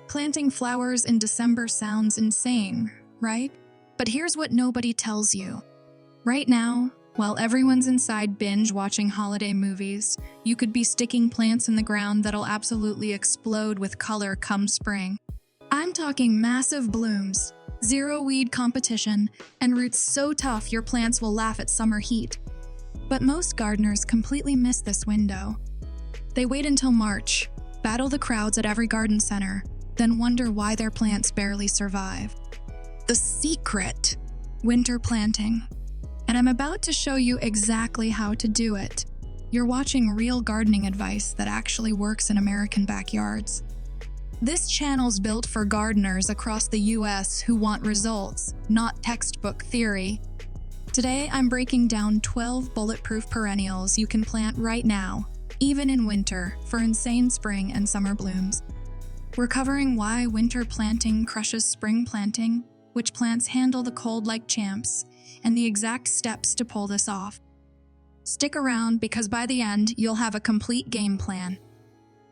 Planting flowers in December sounds insane, right? But here's what nobody tells you. Right now, while everyone's inside binge-watching holiday movies, you could be sticking plants in the ground that'll absolutely explode with color come spring. I'm talking massive blooms, zero weed competition, and roots so tough your plants will laugh at summer heat. But most gardeners completely miss this window. They wait until March, battle the crowds at every garden center, then wonder why their plants barely survive. The secret: winter planting. And I'm about to show you exactly how to do it. You're watching real gardening advice that actually works in American backyards. This channel's built for gardeners across the US who want results, not textbook theory. Today, I'm breaking down 12 bulletproof perennials you can plant right now, even in winter, for insane spring and summer blooms. We're covering why winter planting crushes spring planting, which plants handle the cold like champs, and the exact steps to pull this off. Stick around because by the end, you'll have a complete game plan.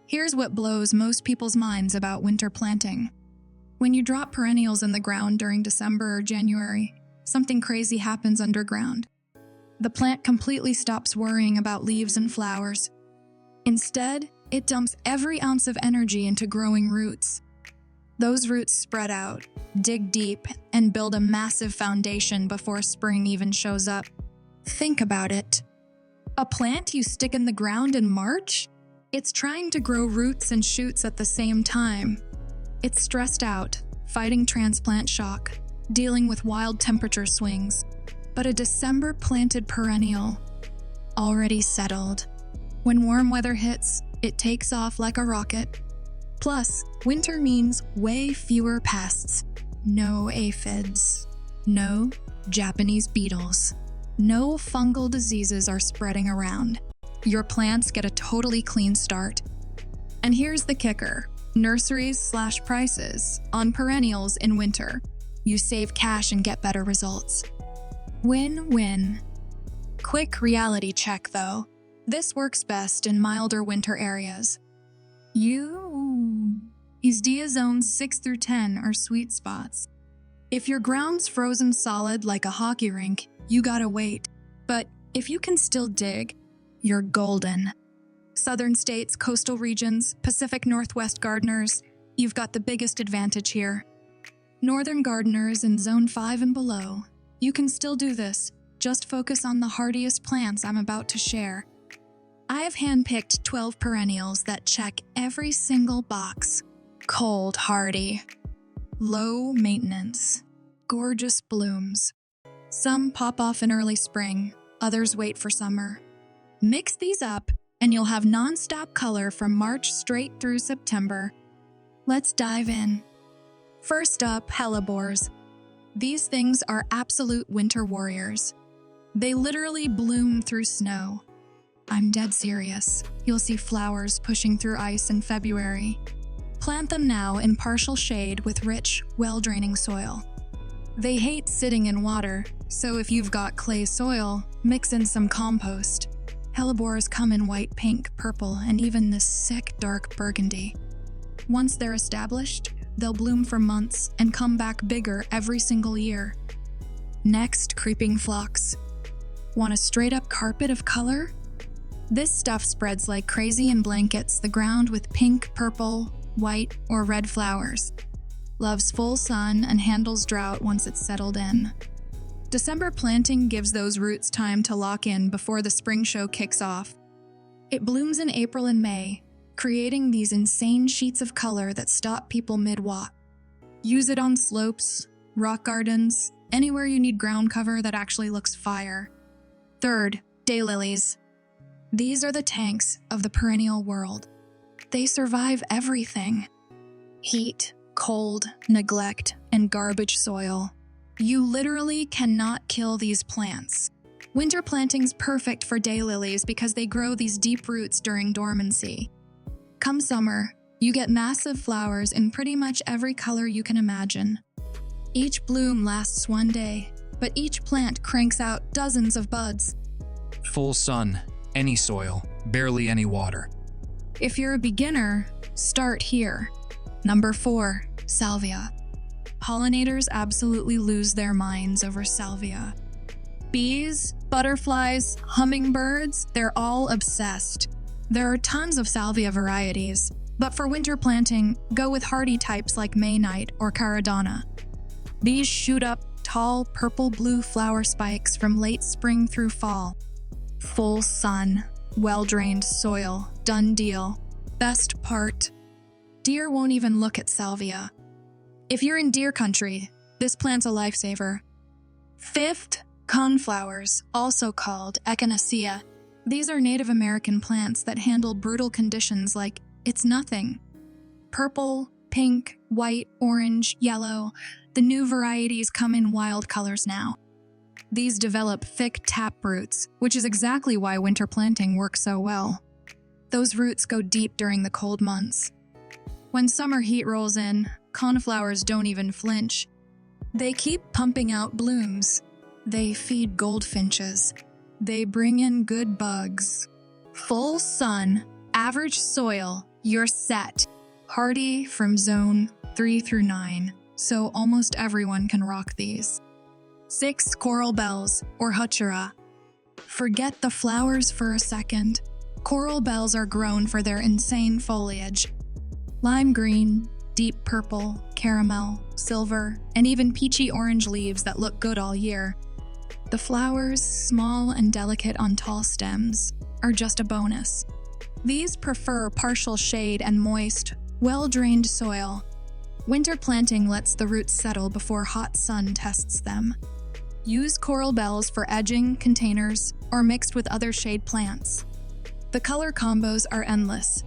Here's what blows most people's minds about winter planting. When you drop perennials in the ground during December or January, something crazy happens underground. The plant completely stops worrying about leaves and flowers. Instead, it dumps every ounce of energy into growing roots. Those roots spread out, dig deep, and build a massive foundation before spring even shows up. Think about it. A plant you stick in the ground in March? It's trying to grow roots and shoots at the same time. It's stressed out, fighting transplant shock, dealing with wild temperature swings. But a December-planted perennial, already settled. When warm weather hits, it takes off like a rocket. Plus, winter means way fewer pests. No aphids. No Japanese beetles. No fungal diseases are spreading around. Your plants get a totally clean start. And here's the kicker: nurseries/prices on perennials in winter. You save cash and get better results. Win-win. Quick reality check though. This works best in milder winter areas. USDA zones 6 through 10 are sweet spots. If your ground's frozen solid like a hockey rink, you gotta wait. But if you can still dig, you're golden. Southern states, coastal regions, Pacific Northwest gardeners, you've got the biggest advantage here. Northern gardeners in zone 5 and below, you can still do this. Just focus on the hardiest plants I'm about to share. I have handpicked 12 perennials that check every single box. Cold hardy, low maintenance, gorgeous blooms. Some pop off in early spring, others wait for summer. Mix these up and you'll have non-stop color from March straight through September. Let's dive in. First up, Hellebores. These things are absolute winter warriors. They literally bloom through snow. I'm dead serious. You'll see flowers pushing through ice in February. Plant them now in partial shade with rich, well-draining soil. They hate sitting in water, so if you've got clay soil, mix in some compost. Hellebores come in white, pink, purple, and even this sick dark burgundy. Once they're established, they'll bloom for months and come back bigger every single year. Next, creeping Phlox. Want a straight-up carpet of color? This stuff spreads like crazy and blankets the ground with pink, purple, white, or red flowers. Loves full sun and handles drought once it's settled in. December planting gives those roots time to lock in before the spring show kicks off. It blooms in April and May, creating these insane sheets of color that stop people mid-walk. Use it on slopes, rock gardens, anywhere you need ground cover that actually looks fire. Third, Daylilies. These are the tanks of the perennial world. They survive everything: heat, cold, neglect, and garbage soil. You literally cannot kill these plants. Winter planting's perfect for daylilies because they grow these deep roots during dormancy. Come summer, you get massive flowers in pretty much every color you can imagine. Each bloom lasts one day, but each plant cranks out dozens of buds. Full sun, any soil, barely any water. If you're a beginner, start here. Number 4, Salvia. Pollinators absolutely lose their minds over salvia. Bees, butterflies, hummingbirds, they're all obsessed. There are tons of salvia varieties, but for winter planting, go with hardy types like Maynight or Caradonna. These shoot up tall purple-blue flower spikes from late spring through fall. Full sun, well-drained soil, done deal. Best part, deer won't even look at salvia. If you're in deer country, this plant's a lifesaver. 5th, Coneflowers, also called Echinacea. These are Native American plants that handle brutal conditions like it's nothing. Purple, pink, white, orange, yellow. The new varieties come in wild colors now. These develop thick tap roots, which is exactly why winter planting works so well. Those roots go deep during the cold months. When summer heat rolls in, coneflowers don't even flinch. They keep pumping out blooms. They feed goldfinches. They bring in good bugs. Full sun, average soil, you're set. Hardy from zone 3 through 9, so almost everyone can rock these. 6 coral bells, or Heuchera. Forget the flowers for a second. Coral bells are grown for their insane foliage. Lime green, deep purple, caramel, silver, and even peachy orange leaves that look good all year. The flowers, small and delicate on tall stems, are just a bonus. These prefer partial shade and moist, well-drained soil. Winter planting lets the roots settle before hot sun tests them. Use coral bells for edging, containers, or mixed with other shade plants. The color combos are endless.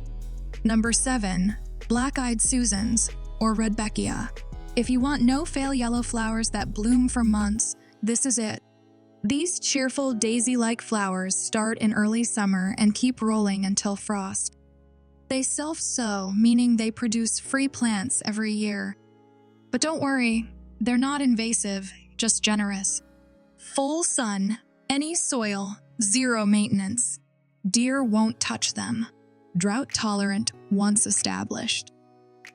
Number 7, Black-Eyed Susans, or Rudbeckia. If you want no-fail yellow flowers that bloom for months, this is it. These cheerful daisy-like flowers start in early summer and keep rolling until frost. They self-sow, meaning they produce free plants every year. But don't worry, they're not invasive, just generous. Full sun, any soil, zero maintenance. Deer won't touch them. Drought-tolerant once established.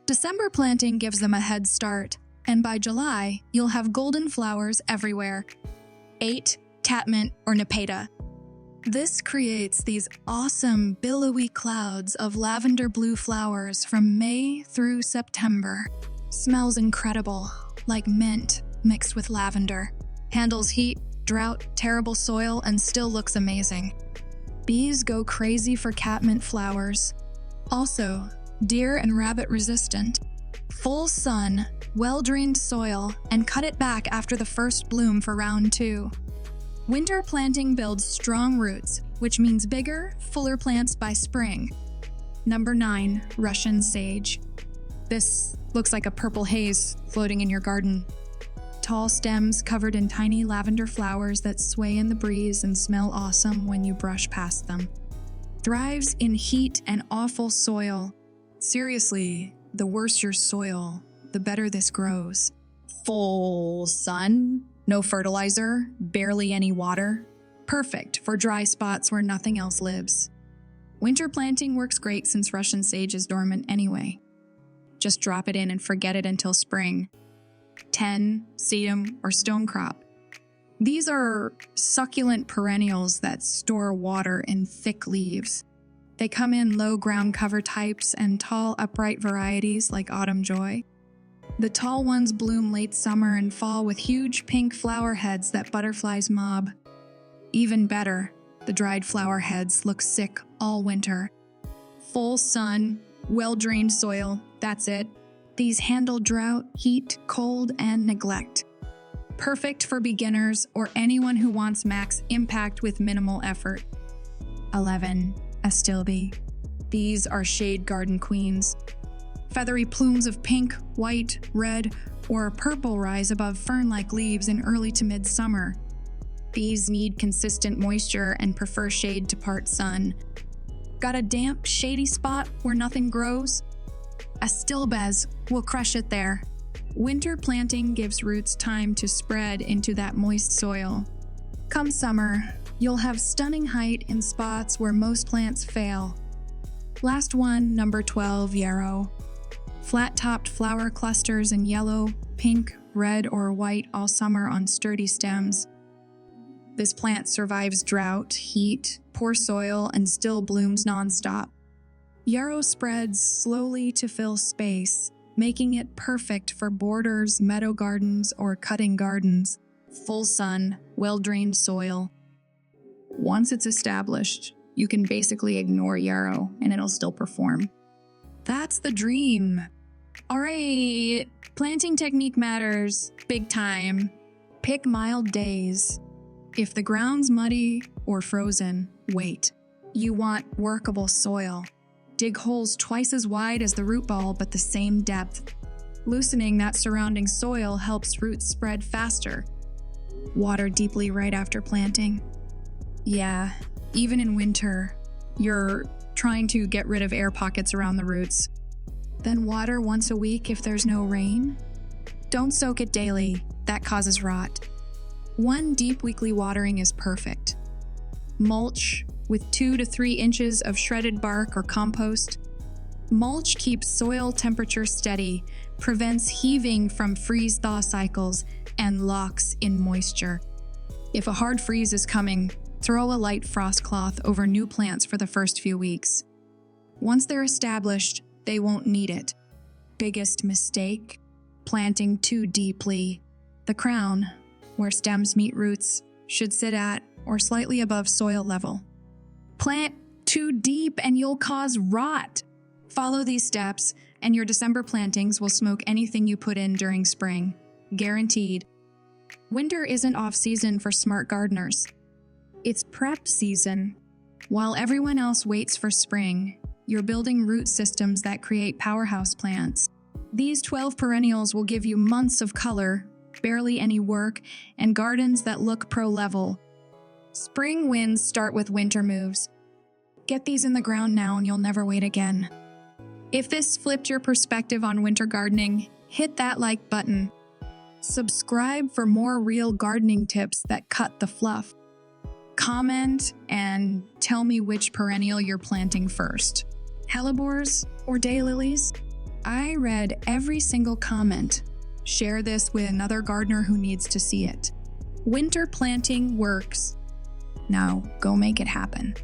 December planting gives them a head start, and by July, you'll have golden flowers everywhere. 8, catmint or nepeta. This creates these awesome billowy clouds of lavender blue flowers from May through September. Smells incredible, like mint mixed with lavender. Handles heat, drought, terrible soil, and still looks amazing. Bees go crazy for catmint flowers. Also, deer and rabbit resistant. Full sun, well-drained soil, and cut it back after the first bloom for round 2. Winter planting builds strong roots, which means bigger, fuller plants by spring. Number 9, Russian sage. This looks like a purple haze floating in your garden. Tall stems covered in tiny lavender flowers that sway in the breeze and smell awesome when you brush past them. Thrives in heat and awful soil. Seriously, the worse your soil, the better this grows. Full sun, no fertilizer, barely any water. Perfect for dry spots where nothing else lives. Winter planting works great since Russian sage is dormant anyway. Just drop it in and forget it until spring. 10, sedum, or stonecrop. These are succulent perennials that store water in thick leaves. They come in low ground cover types and tall upright varieties like autumn joy. The tall ones bloom late summer and fall with huge pink flower heads that butterflies mob. Even better, the dried flower heads look sick all winter. Full sun, well-drained soil, that's it. These handle drought, heat, cold, and neglect. Perfect for beginners or anyone who wants max impact with minimal effort. 11. Astilbe. These are shade garden queens. Feathery plumes of pink, white, red, or purple rise above fern-like leaves in early to mid-summer. These need consistent moisture and prefer shade to part sun. Got a damp, shady spot where nothing grows? Astilbes will crush it there. Winter planting gives roots time to spread into that moist soil. Come summer, you'll have stunning height in spots where most plants fail. Last one, number 12, yarrow. Flat-topped flower clusters in yellow, pink, red, or white all summer on sturdy stems. This plant survives drought, heat, poor soil, and still blooms nonstop. Yarrow spreads slowly to fill space, making it perfect for borders, meadow gardens, or cutting gardens. Full sun, well-drained soil. Once it's established, you can basically ignore yarrow and it'll still perform. That's the dream. All right, planting technique matters big time. Pick mild days. If the ground's muddy or frozen, wait. You want workable soil. Dig holes twice as wide as the root ball but the same depth. Loosening that surrounding soil helps roots spread faster. Water deeply right after planting. Yeah, even in winter, you're trying to get rid of air pockets around the roots. Then water once a week if there's no rain. Don't soak it daily, that causes rot. One deep weekly watering is perfect. Mulch with 2 to 3 inches of shredded bark or compost. Mulch keeps soil temperature steady, prevents heaving from freeze-thaw cycles, and locks in moisture. If a hard freeze is coming, throw a light frost cloth over new plants for the first few weeks. Once they're established, they won't need it. Biggest mistake? Planting too deeply. The crown, where stems meet roots, should sit at or slightly above soil level. Plant too deep and you'll cause rot. Follow these steps and your December plantings will smoke anything you put in during spring. Guaranteed. Winter isn't off-season for smart gardeners. It's prep season. While everyone else waits for spring, you're building root systems that create powerhouse plants. These 12 perennials will give you months of color, barely any work, and gardens that look pro-level. Spring wins start with winter moves. Get these in the ground now and you'll never wait again. If this flipped your perspective on winter gardening, hit that like button. Subscribe for more real gardening tips that cut the fluff. Comment and tell me which perennial you're planting first. Hellebores or Daylilies? I read every single comment. Share this with another gardener who needs to see it. Winter planting works. Now go make it happen.